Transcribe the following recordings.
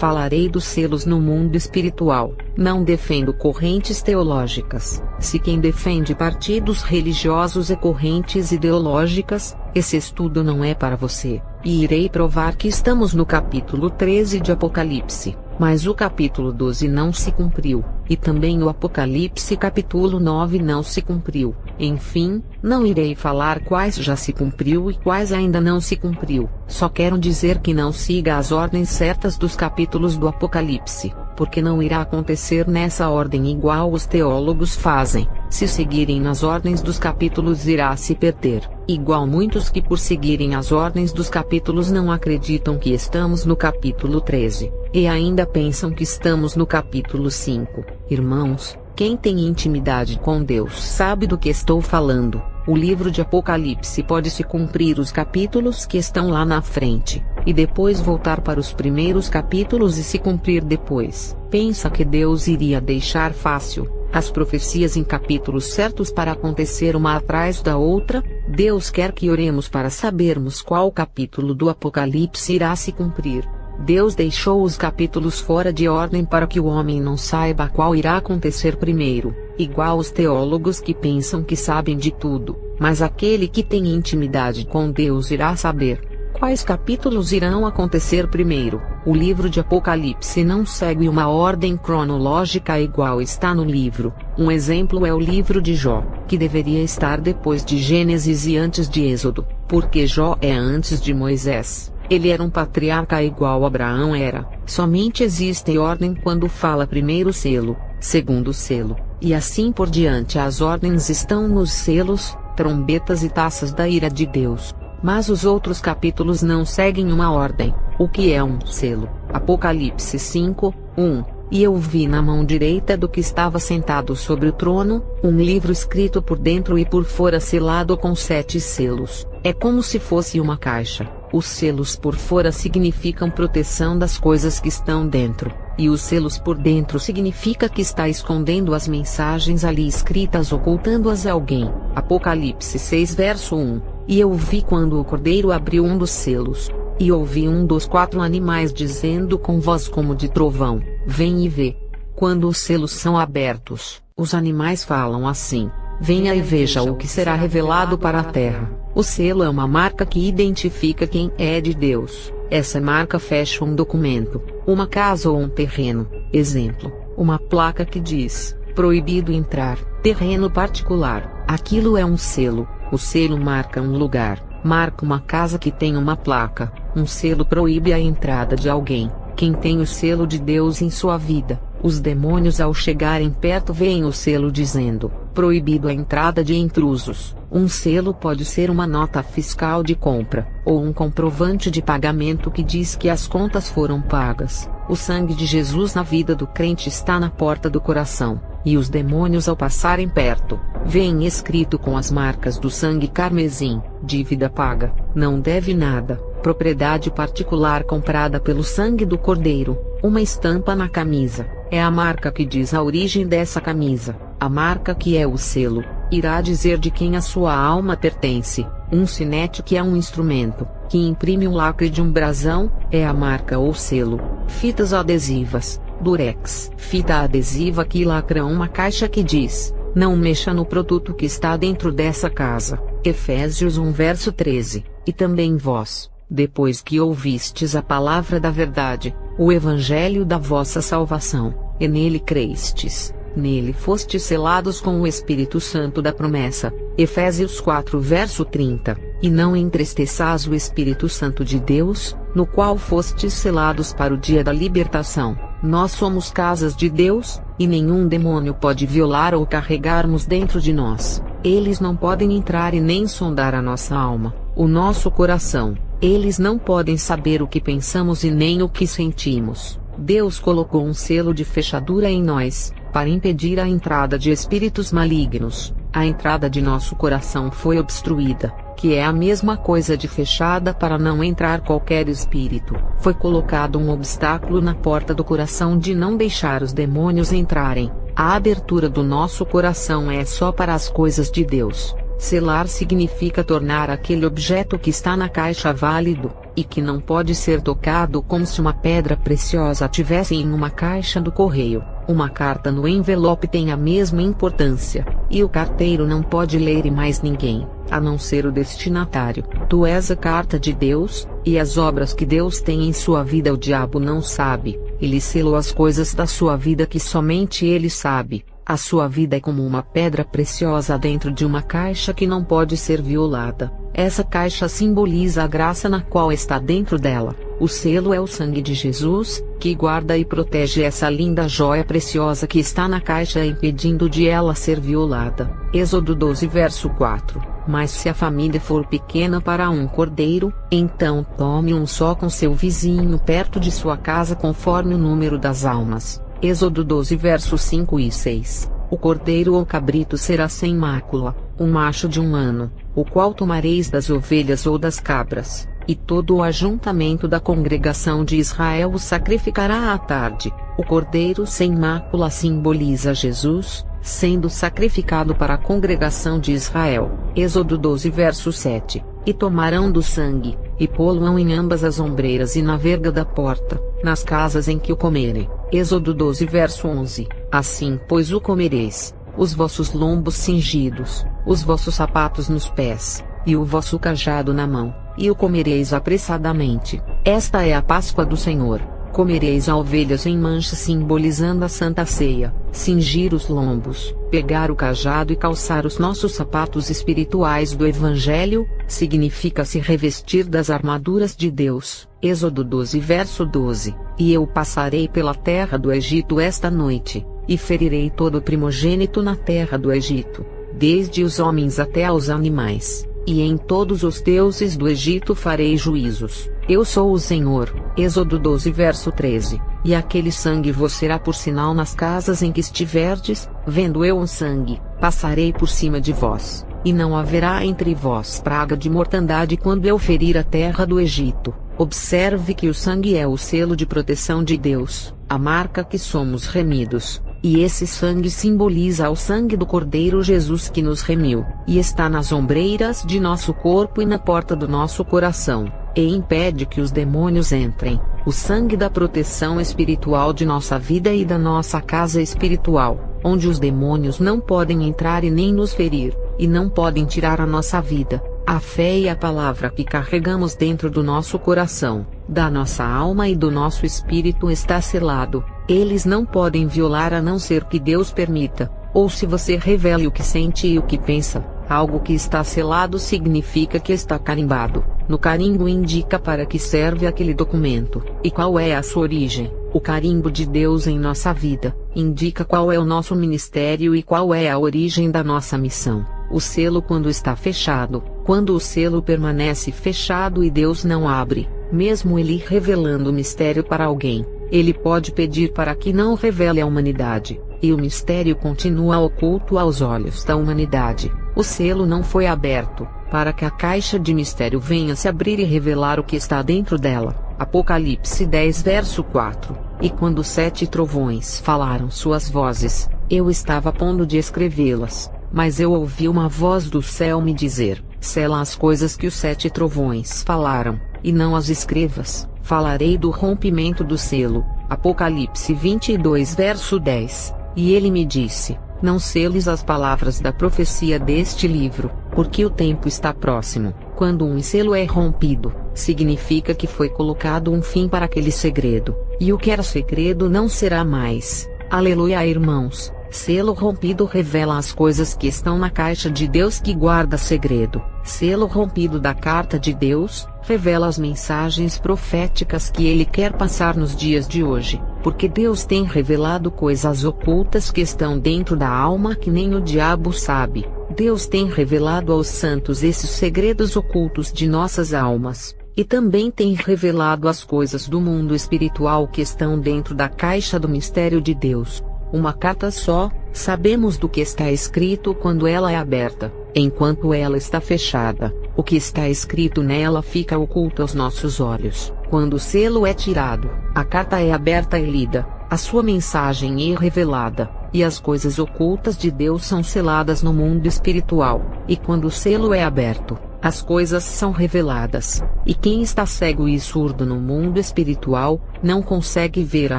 Falarei dos selos no mundo espiritual. Não defendo correntes teológicas. Se quem defende partidos religiosos e correntes ideológicas, esse estudo não é para você. E irei provar que estamos no capítulo 13 de Apocalipse, mas o capítulo 12 não se cumpriu, e também o Apocalipse capítulo 9 não se cumpriu. Enfim, não irei falar quais já se cumpriu e quais ainda não se cumpriu. Só quero dizer que não siga as ordens certas dos capítulos do Apocalipse, porque não irá acontecer nessa ordem igual os teólogos fazem. Se seguirem nas ordens dos capítulos irá se perder, igual muitos que por seguirem as ordens dos capítulos não acreditam que estamos no capítulo 13, e ainda pensam que estamos no capítulo 5. Irmãos, quem tem intimidade com Deus sabe do que estou falando. O livro de Apocalipse pode se cumprir os capítulos que estão lá na frente, e depois voltar para os primeiros capítulos e se cumprir depois. Pensa que Deus iria deixar fácil as profecias em capítulos certos para acontecer uma atrás da outra? Deus quer que oremos para sabermos qual capítulo do Apocalipse irá se cumprir. Deus deixou os capítulos fora de ordem para que o homem não saiba qual irá acontecer primeiro, igual os teólogos que pensam que sabem de tudo, mas aquele que tem intimidade com Deus irá saber quais capítulos irão acontecer primeiro. O livro de Apocalipse não segue uma ordem cronológica igual está no livro. Um exemplo é o livro de Jó, que deveria estar depois de Gênesis e antes de Êxodo, porque Jó é antes de Moisés. Ele era um patriarca igual Abraão era. Somente existe ordem quando fala primeiro selo, segundo selo, e assim por diante. As ordens estão nos selos, trombetas e taças da ira de Deus. Mas os outros capítulos não seguem uma ordem. O que é um selo? Apocalipse 5, 1. E eu vi na mão direita do que estava sentado sobre o trono, um livro escrito por dentro e por fora selado com 7 selos. É como se fosse uma caixa. Os selos por fora significam proteção das coisas que estão dentro, e os selos por dentro significa que está escondendo as mensagens ali escritas, ocultando-as a alguém. Apocalipse 6 verso 1. E eu vi quando o Cordeiro abriu um dos selos, e ouvi um dos 4 animais dizendo com voz como de trovão: vem e vê. Quando os selos são abertos, os animais falam assim: venha e veja o que será revelado para a terra. O selo é uma marca que identifica quem é de Deus. Essa marca fecha um documento, uma casa ou um terreno. Exemplo, uma placa que diz: proibido entrar, terreno particular. Aquilo é um selo. O selo marca um lugar, marca uma casa que tem uma placa. Um selo proíbe a entrada de alguém. Quem tem o selo de Deus em sua vida, os demônios ao chegarem perto veem o selo dizendo: proibido a entrada de intrusos. Um selo pode ser uma nota fiscal de compra, ou um comprovante de pagamento que diz que as contas foram pagas. O sangue de Jesus na vida do crente está na porta do coração, e os demônios ao passarem perto, veem escrito com as marcas do sangue carmesim: dívida paga, não deve nada, propriedade particular comprada pelo sangue do Cordeiro. Uma estampa na camisa, é a marca que diz a origem dessa camisa. A marca que é o selo, irá dizer de quem a sua alma pertence. Um sinete, que é um instrumento, que imprime um lacre de um brasão, é a marca ou selo. Fitas adesivas, durex, fita adesiva que lacra uma caixa que diz: não mexa no produto que está dentro dessa casa. Efésios 1 verso 13. E também vós, depois que ouvistes a palavra da verdade, o evangelho da vossa salvação, e nele crestes, nele fostes selados com o Espírito Santo da promessa. Efésios 4 verso 30. E não entristeçais o Espírito Santo de Deus, no qual fostes selados para o dia da libertação. Nós somos casas de Deus, e nenhum demônio pode violar ou carregarmos dentro de nós. Eles não podem entrar e nem sondar a nossa alma, o nosso coração. Eles não podem saber o que pensamos e nem o que sentimos. Deus colocou um selo de fechadura em nós, para impedir a entrada de espíritos malignos. A entrada de nosso coração foi obstruída, que é a mesma coisa de fechada para não entrar qualquer espírito. Foi colocado um obstáculo na porta do coração de não deixar os demônios entrarem. A abertura do nosso coração é só para as coisas de Deus. Selar significa tornar aquele objeto que está na caixa válido, e que não pode ser tocado, como se uma pedra preciosa tivesse em uma caixa do correio. Uma carta no envelope tem a mesma importância, e o carteiro não pode ler e mais ninguém, a não ser o destinatário. Tu és a carta de Deus, e as obras que Deus tem em sua vida o diabo não sabe. Ele selou as coisas da sua vida que somente ele sabe. A sua vida é como uma pedra preciosa dentro de uma caixa que não pode ser violada. Essa caixa simboliza a graça na qual está dentro dela. O selo é o sangue de Jesus, que guarda e protege essa linda joia preciosa que está na caixa, impedindo de ela ser violada. Êxodo 12 verso 4. Mas se a família for pequena para um cordeiro, então tome um só com seu vizinho perto de sua casa conforme o número das almas. Êxodo 12 versos 5 e 6. O cordeiro ou cabrito será sem mácula, um macho de 1 ano, o qual tomareis das ovelhas ou das cabras, e todo o ajuntamento da congregação de Israel o sacrificará à tarde. O cordeiro sem mácula simboliza Jesus, sendo sacrificado para a congregação de Israel. Êxodo 12 verso 7. E tomarão do sangue, e pô-lo-ão em ambas as ombreiras e na verga da porta, nas casas em que o comerem. Êxodo 12 verso 11. Assim pois o comereis, os vossos lombos cingidos, os vossos sapatos nos pés, e o vosso cajado na mão, e o comereis apressadamente. Esta é a Páscoa do Senhor. Comereis a ovelhas em mancha, simbolizando a Santa Ceia, cingir os lombos, pegar o cajado e calçar os nossos sapatos espirituais do Evangelho, significa se revestir das armaduras de Deus. Êxodo 12 verso 12. E eu passarei pela terra do Egito esta noite, e ferirei todo o primogênito na terra do Egito, desde os homens até aos animais, e em todos os deuses do Egito farei juízos. Eu sou o Senhor. Êxodo 12 verso 13. E aquele sangue vos será por sinal nas casas em que estiverdes, vendo eu o sangue, passarei por cima de vós, e não haverá entre vós praga de mortandade quando eu ferir a terra do Egito. Observe que o sangue é o selo de proteção de Deus, a marca que somos remidos. E esse sangue simboliza o sangue do Cordeiro Jesus que nos remiu, e está nas ombreiras de nosso corpo e na porta do nosso coração, e impede que os demônios entrem. O sangue da proteção espiritual de nossa vida e da nossa casa espiritual, onde os demônios não podem entrar e nem nos ferir, e não podem tirar a nossa vida. A fé e a palavra que carregamos dentro do nosso coração, da nossa alma e do nosso espírito está selado. Eles não podem violar a não ser que Deus permita, ou se você revele o que sente e o que pensa. Algo que está selado significa que está carimbado. No carimbo indica para que serve aquele documento, e qual é a sua origem. O carimbo de Deus em nossa vida indica qual é o nosso ministério e qual é a origem da nossa missão. O selo quando está fechado, quando o selo permanece fechado e Deus não abre, mesmo ele revelando o mistério para alguém, ele pode pedir para que não revele à humanidade, e o mistério continua oculto aos olhos da humanidade. O selo não foi aberto, para que a caixa de mistério venha se abrir e revelar o que está dentro dela. Apocalipse 10 verso 4. E quando 7 trovões falaram suas vozes, eu estava a ponto de escrevê-las, mas eu ouvi uma voz do céu me dizer: sela as coisas que os 7 trovões falaram, e não as escrevas. Falarei do rompimento do selo. Apocalipse 22 verso 10. E ele me disse: não seles as palavras da profecia deste livro, porque o tempo está próximo. Quando um selo é rompido, significa que foi colocado um fim para aquele segredo, e o que era segredo não será mais. Aleluia, irmãos. Selo rompido revela as coisas que estão na caixa de Deus que guarda segredo. Selo rompido da carta de Deus revela as mensagens proféticas que ele quer passar nos dias de hoje, porque Deus tem revelado coisas ocultas que estão dentro da alma que nem o diabo sabe. Deus tem revelado aos santos esses segredos ocultos de nossas almas, e também tem revelado as coisas do mundo espiritual que estão dentro da caixa do mistério de Deus. Uma carta só, sabemos do que está escrito quando ela é aberta. Enquanto ela está fechada, o que está escrito nela fica oculto aos nossos olhos. Quando o selo é tirado, a carta é aberta e lida, a sua mensagem é revelada. e as coisas ocultas de Deus são seladas no mundo espiritual, e quando o selo é aberto, as coisas são reveladas, e quem está cego e surdo no mundo espiritual, não consegue ver a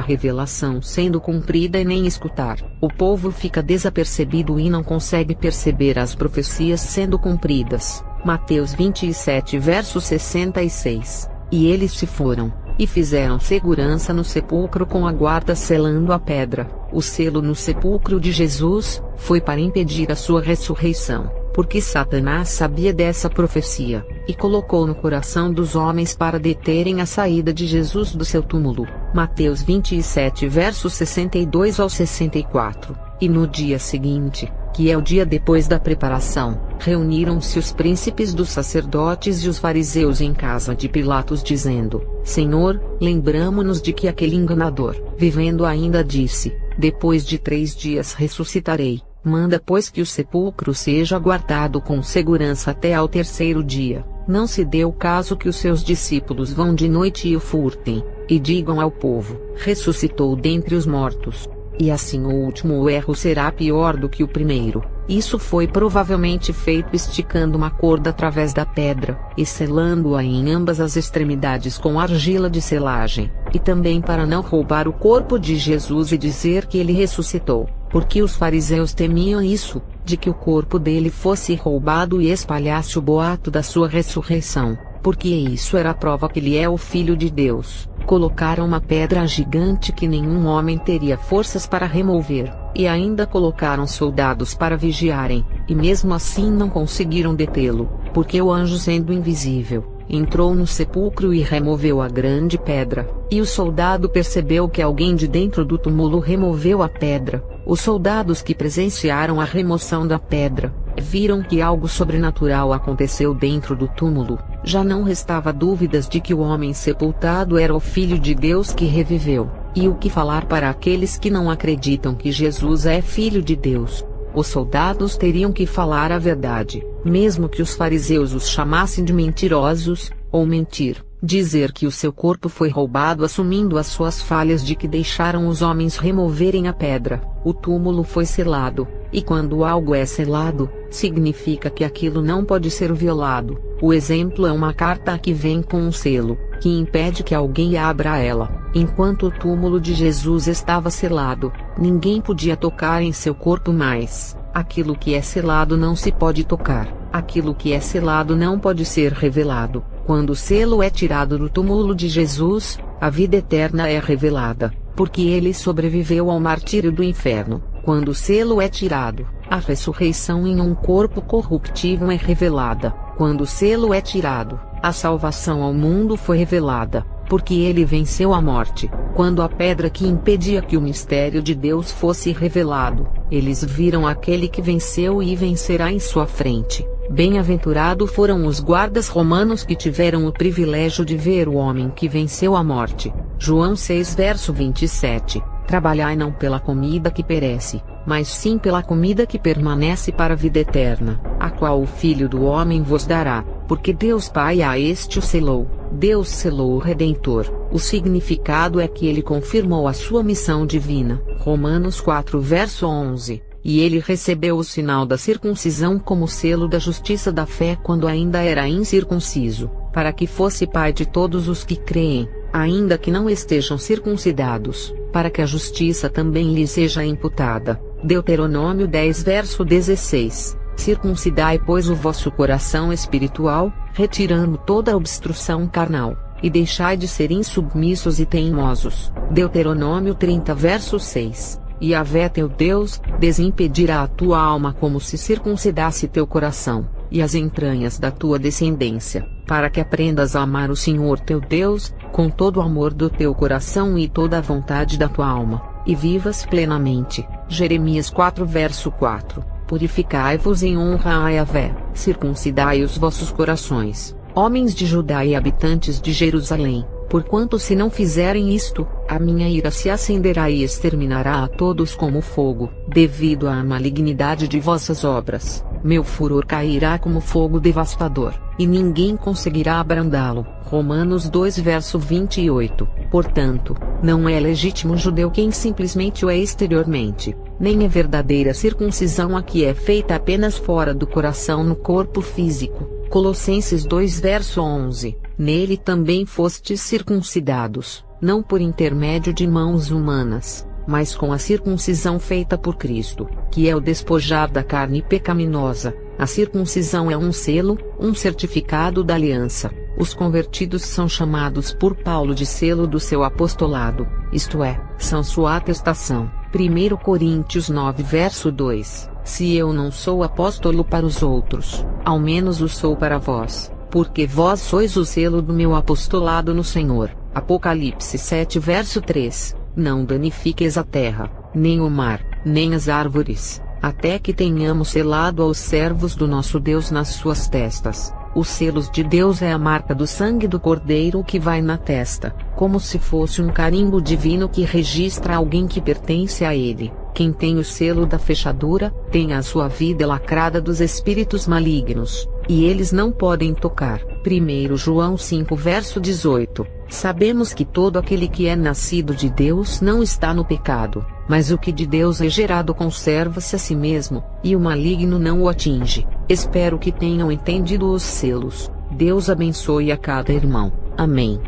revelação sendo cumprida e nem escutar. O povo fica desapercebido e não consegue perceber as profecias sendo cumpridas. Mateus 27 verso 66. E eles se foram, e fizeram segurança no sepulcro com a guarda selando a pedra. O selo no sepulcro de Jesus foi para impedir a sua ressurreição, porque Satanás sabia dessa profecia, e colocou no coração dos homens para deterem a saída de Jesus do seu túmulo. Mateus 27 versos 62 ao 64. E no dia seguinte, que é o dia depois da preparação, reuniram-se os príncipes dos sacerdotes e os fariseus em casa de Pilatos dizendo: Senhor, lembramo-nos de que aquele enganador, vivendo ainda disse, depois de 3 dias ressuscitarei. Manda pois que o sepulcro seja guardado com segurança até ao 3º dia. Não se dê o caso que os seus discípulos vão de noite e o furtem, e digam ao povo: ressuscitou dentre os mortos. E assim o último erro será pior do que o primeiro. Isso foi provavelmente feito esticando uma corda através da pedra, e selando-a em ambas as extremidades com argila de selagem, e também para não roubar o corpo de Jesus e dizer que ele ressuscitou, porque os fariseus temiam isso, de que o corpo dele fosse roubado e espalhasse o boato da sua ressurreição, porque isso era a prova que ele é o Filho de Deus. Colocaram uma pedra gigante que nenhum homem teria forças para remover, e ainda colocaram soldados para vigiarem, e mesmo assim não conseguiram detê-lo, porque o anjo, sendo invisível, entrou no sepulcro e removeu a grande pedra, e o soldado percebeu que alguém de dentro do túmulo removeu a pedra. Os soldados que presenciaram a remoção da pedra viram que algo sobrenatural aconteceu dentro do túmulo. Já não restava dúvidas de que o homem sepultado era o Filho de Deus que reviveu. E o que falar para aqueles que não acreditam que Jesus é Filho de Deus? Os soldados teriam que falar a verdade, mesmo que os fariseus os chamassem de mentirosos, ou mentir, dizer que o seu corpo foi roubado assumindo as suas falhas de que deixaram os homens removerem a pedra. O túmulo foi selado, e quando algo é selado, significa que aquilo não pode ser violado. O exemplo é uma carta que vem com um selo, que impede que alguém abra ela. Enquanto o túmulo de Jesus estava selado, ninguém podia tocar em seu corpo mais. Aquilo que é selado não se pode tocar, aquilo que é selado não pode ser revelado. Quando o selo é tirado do túmulo de Jesus, a vida eterna é revelada, porque ele sobreviveu ao martírio do inferno. Quando o selo é tirado, a ressurreição em um corpo corruptível é revelada. Quando o selo é tirado, a salvação ao mundo foi revelada, porque ele venceu a morte. Quando a pedra que impedia que o mistério de Deus fosse revelado, eles viram aquele que venceu e vencerá em sua frente. Bem-aventurado foram os guardas romanos que tiveram o privilégio de ver o homem que venceu a morte. João 6 verso 27. Trabalhai não pela comida que perece, mas sim pela comida que permanece para a vida eterna, a qual o Filho do Homem vos dará, porque Deus Pai a este o selou. Deus selou o Redentor. O significado é que ele confirmou a sua missão divina. Romanos 4 verso 11. E ele recebeu o sinal da circuncisão como selo da justiça da fé quando ainda era incircunciso, para que fosse pai de todos os que creem, ainda que não estejam circuncidados, para que a justiça também lhe seja imputada. Deuteronômio 10 verso 16. Circuncidai pois o vosso coração espiritual, retirando toda obstrução carnal, e deixai de ser insubmissos e teimosos. Deuteronômio 30 verso 6. E Yahvé teu Deus, desimpedirá a tua alma como se circuncidasse teu coração, e as entranhas da tua descendência, para que aprendas a amar o Senhor teu Deus, com todo o amor do teu coração e toda a vontade da tua alma, e vivas plenamente. Jeremias 4 verso 4. Purificai-vos em honra a Yahvé, circuncidai os vossos corações, homens de Judá e habitantes de Jerusalém, porquanto se não fizerem isto, a minha ira se acenderá e exterminará a todos como fogo, devido à malignidade de vossas obras. Meu furor cairá como fogo devastador, e ninguém conseguirá abrandá-lo. Romanos 2 verso 28. Portanto, não é legítimo judeu quem simplesmente o é exteriormente. nem é verdadeira circuncisão a que é feita apenas fora do coração no corpo físico. Colossenses 2 verso 11, nele também fostes circuncidados, não por intermédio de mãos humanas, mas com a circuncisão feita por Cristo, que é o despojar da carne pecaminosa. A circuncisão é um selo, um certificado da aliança. Os convertidos são chamados por Paulo de selo do seu apostolado, isto é, são sua atestação. 1 Coríntios 9 verso 2, se eu não sou apóstolo para os outros, ao menos o sou para vós, porque vós sois o selo do meu apostolado no Senhor. Apocalipse 7 verso 3, não danifiqueis a terra, nem o mar, nem as árvores, até que tenhamos selado aos servos do nosso Deus nas suas testas. Os selos de Deus é a marca do sangue do Cordeiro que vai na testa, como se fosse um carimbo divino que registra alguém que pertence a ele. Quem tem o selo da fechadura, tem a sua vida lacrada dos espíritos malignos, e eles não podem tocar. 1 João 5 verso 18. Sabemos que todo aquele que é nascido de Deus não está no pecado, mas o que de Deus é gerado conserva-se a si mesmo, e o maligno não o atinge. Espero que tenham entendido os selos. Deus abençoe a cada irmão. Amém.